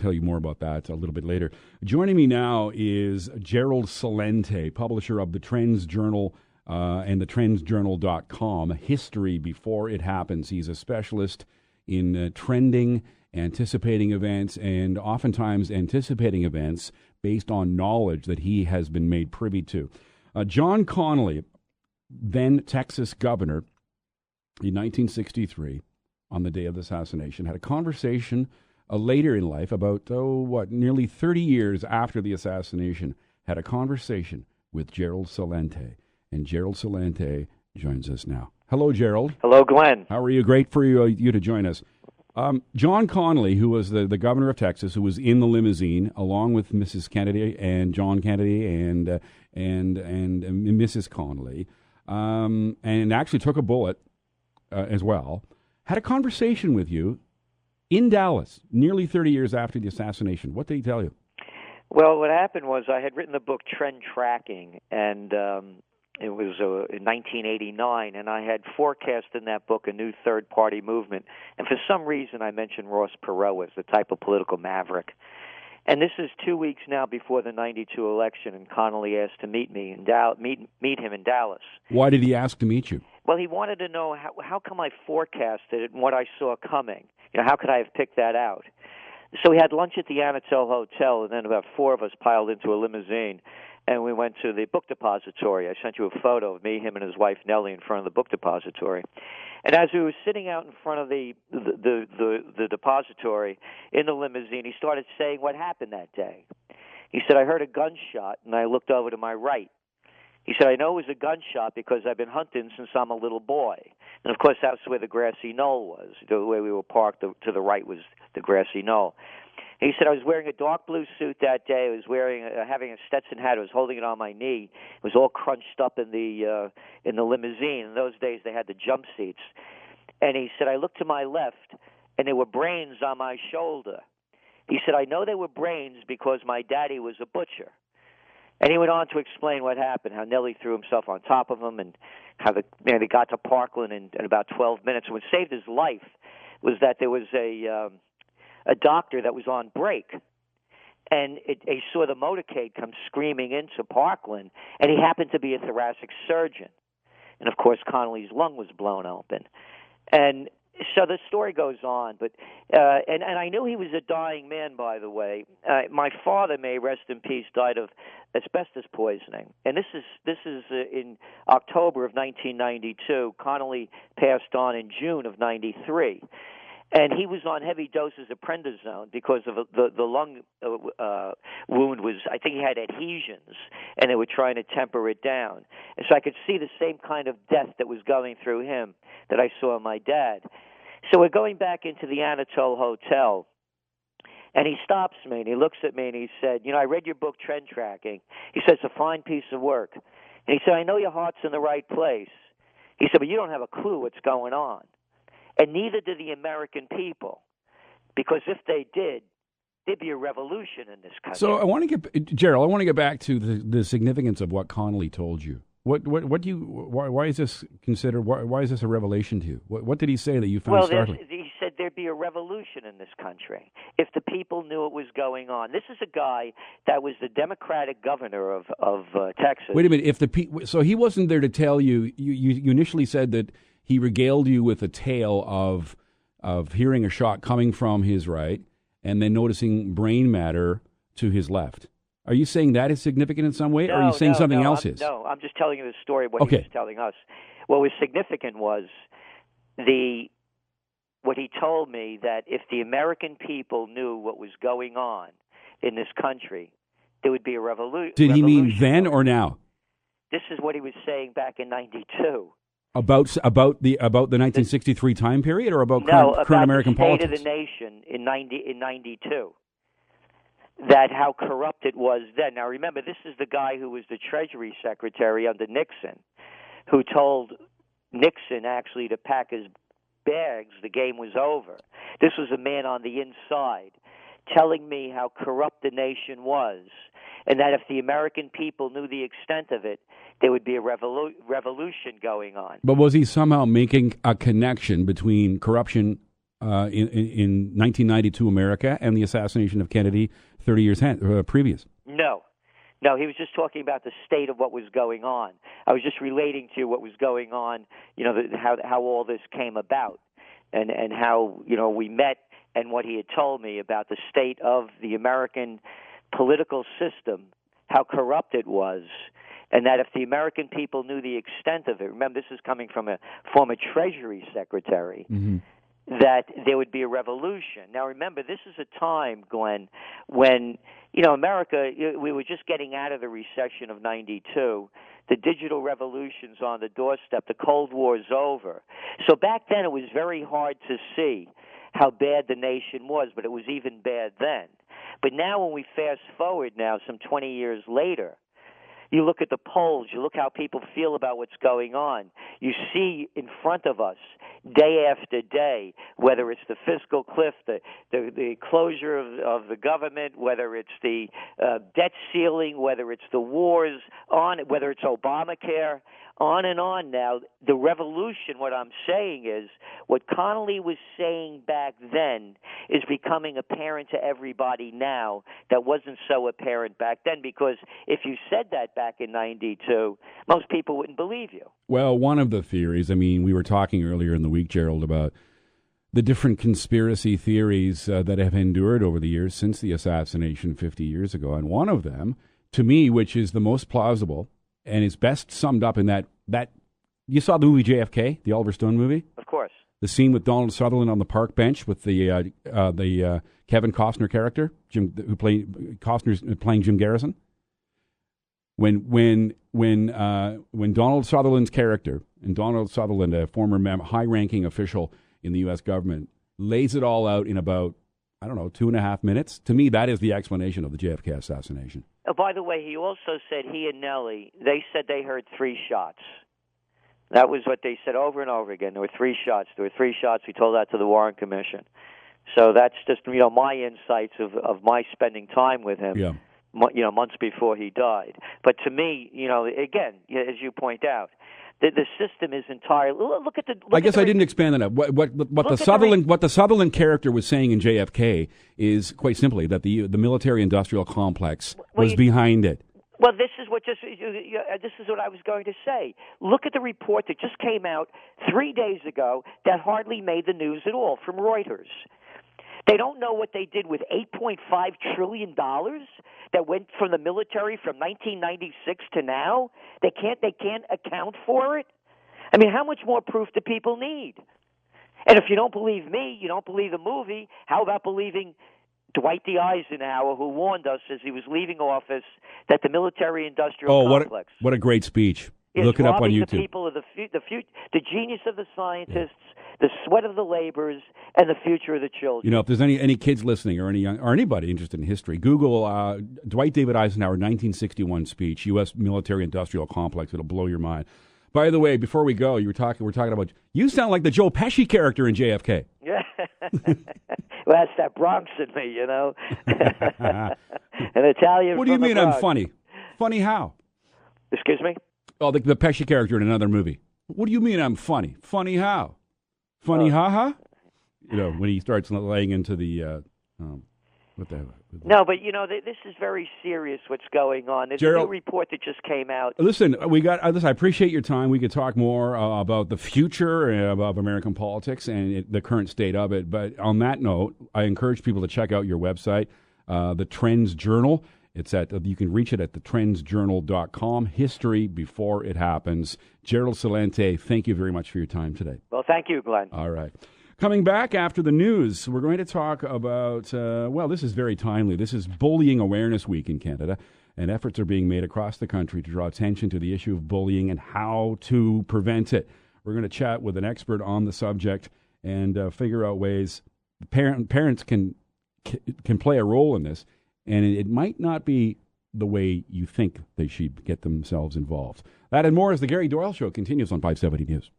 tell you more about that a little bit later. Joining me now is Gerald Celente, publisher of the TrendsJournal and the TrendsJournal.com, History Before It Happens. He's a specialist in trending, anticipating events, and oftentimes anticipating events based on knowledge that he has been made privy to. John Connally, then Texas governor in 1963, on the day of the assassination, had a conversation later in life about, nearly 30 years after the assassination, had a conversation with Gerald Celente. And Gerald Celente joins us now. Hello, Gerald. Hello, Glenn. How are you? Great for you to join us. John Connally, who was the governor of Texas, who was in the limousine along with Mrs. Kennedy and John Kennedy and Mrs. Connally, and actually took a bullet as well, had a conversation with you in Dallas nearly 30 years after the assassination. What did he tell you? Well, what happened was I had written the book Trend Tracking, and it was in 1989, and I had forecast in that book a new third-party movement. And for some reason, I mentioned Ross Perot as the type of political maverick. And this is 2 weeks now before the '92 election, and Connally asked to meet me meet him in Dallas. Why did he ask to meet you? Well, he wanted to know how come I forecasted it and what I saw coming. How could I have picked that out? So we had lunch at the Anatole Hotel, and then about four of us piled into a limousine, and we went to the book depository. I sent you a photo of me, him, and his wife Nellie in front of the book depository. And as we were sitting out in front of the depository in the limousine, he started saying what happened that day. He said, I heard a gunshot, and I looked over to my right. He said, I know it was a gunshot because I've been hunting since I'm a little boy. And, of course, that's where the grassy knoll was. The way we were parked to the right was the grassy knoll. He said, I was wearing a dark blue suit that day. I was having a Stetson hat. I was holding it on my knee. It was all crunched up in the limousine. In those days, they had the jump seats. And he said, I looked to my left, and there were brains on my shoulder. He said, I know they were brains because my daddy was a butcher. And he went on to explain what happened, how Nellie threw himself on top of him, and how they got to Parkland in about 12 minutes. And what saved his life was that there was a doctor that was on break, and he saw the motorcade come screaming into Parkland, and he happened to be a thoracic surgeon. And, of course, Connally's lung was blown open. And so the story goes on, but and I knew he was a dying man, by the way. My father, may rest in peace, died of asbestos poisoning, and this is in October of 1992. Connally passed on in June of '93, and he was on heavy doses of prednisone because of the lung wound was, I think he had adhesions, and they were trying to temper it down. And so I could see the same kind of death that was going through him that I saw in my dad. So we're going back into the Anatole Hotel, and he stops me, and he looks at me, and he said, I read your book, Trend Tracking. He said, it's a fine piece of work. And he said, I know your heart's in the right place. He said, but you don't have a clue what's going on. And neither do the American people, because if they did, there'd be a revolution in this country. So Gerald, I want to get back to the significance of what Connally told you. Why is this considered? Why is this a revelation to you? What did he say that you found startling? He said there'd be a revolution in this country if the people knew what was going on. This is a guy that was the Democratic governor of Texas. Wait a minute. So he wasn't there to tell you. You initially said that he regaled you with a tale of hearing a shot coming from his right and then noticing brain matter to his left. Are you saying that is significant in some way, or are you saying something else is? No, I'm just telling you the story of what he was telling us. What was significant was what he told me, that if the American people knew what was going on in this country, there would be a revolution. Did he mean then or now? This is what he was saying back in '92. About the 1963 time period, or about current American politics? The state of the nation in '92. That how corrupt it was then. Now remember, this is the guy who was the Treasury Secretary under Nixon, who told Nixon actually to pack his bags. The game was over. This was a man on the inside telling me how corrupt the nation was, and that if the American people knew the extent of it, there would be a revolution going on. But was he somehow making a connection between corruption in 1992 America and the assassination of Kennedy 30 years previous. No, he was just talking about the state of what was going on. I was just relating to what was going on, how all this came about and how, we met and what he had told me about the state of the American political system, how corrupt it was, and that if the American people knew the extent of it, remember this is coming from a former Treasury Secretary, that there would be a revolution. Now, remember, this is a time, Glenn, when, America, we were just getting out of the recession of 92. The digital revolution's on the doorstep. The Cold War's over. So back then it was very hard to see how bad the nation was, but it was even bad then. But now when we fast forward now, some 20 years later, you look at the polls, you look how people feel about what's going on. You see in front of us, day after day, whether it's the fiscal cliff, the closure of the government, whether it's the debt ceiling, whether it's the wars, whether it's Obamacare, on and on now. The revolution, what I'm saying is, what Connally was saying back then is becoming apparent to everybody now that wasn't so apparent back then, because if you said that back in 92, most people wouldn't believe you. Well, one of the theories, we were talking earlier in the week, Gerald, about the different conspiracy theories that have endured over the years since the assassination 50 years ago. And one of them, to me, which is the most plausible and is best summed up in that you saw the movie JFK, the Oliver Stone movie? Of course. The scene with Donald Sutherland on the park bench with the Kevin Costner character, Costner's playing Jim Garrison. When Donald Sutherland's character, and Donald Sutherland, a former high-ranking official in the U.S. government, lays it all out in about, 2.5 minutes. To me, that is the explanation of the JFK assassination. Oh, by the way, he also said he and Nellie, they said they heard 3 shots. That was what they said over and over again. There were 3 shots. There were 3 shots. We told that to the Warren Commission. So that's just, my insights of my spending time with him. Yeah. Months before he died. But to me, again, as you point out, the system is entirely. Look at the. I guess I didn't expand on that. What the Sutherland character was saying in JFK is quite simply that the military-industrial complex was behind it. Well, this is what I was going to say. Look at the report that just came out 3 days ago that hardly made the news at all from Reuters. They don't know what they did with $8.5 trillion that went from the military from 1996 to now. They can't account for it. How much more proof do people need? And if you don't believe me, you don't believe the movie, how about believing Dwight D. Eisenhower, who warned us as he was leaving office that the military-industrial complex. What a great speech. Look it up on YouTube. The people of the genius of the scientists, the sweat of the laborers, and the future of the children. If there's any kids listening or anybody interested in history, Google Dwight David Eisenhower 1961 speech, U.S. military-industrial complex. It'll blow your mind. By the way, before we go, we're talking about. You sound like the Joe Pesci character in JFK. Yeah. Well, that's that Bronx in me, An Italian. What do you mean I'm funny? Funny how? Excuse me? Oh, the Pesci character in another movie. What do you mean I'm funny? Funny how? Funny ha-ha? When he starts laying into the, what the hell? No, but, this is very serious what's going on. There's Gerald, a new report that just came out. Listen, I appreciate your time. We could talk more about the future of American politics and the current state of it. But on that note, I encourage people to check out your website, the Trends Journal. You can reach it at TrendsJournal.com. History before it happens. Gerald Celente, thank you very much for your time today. Well, thank you, Glenn. All right. Coming back after the news, we're going to talk about, this is very timely. This is Bullying Awareness Week in Canada, and efforts are being made across the country to draw attention to the issue of bullying and how to prevent it. We're going to chat with an expert on the subject and figure out ways parents can play a role in this. And it might not be the way you think they should get themselves involved. That and more as the Gary Doyle Show continues on 570 News.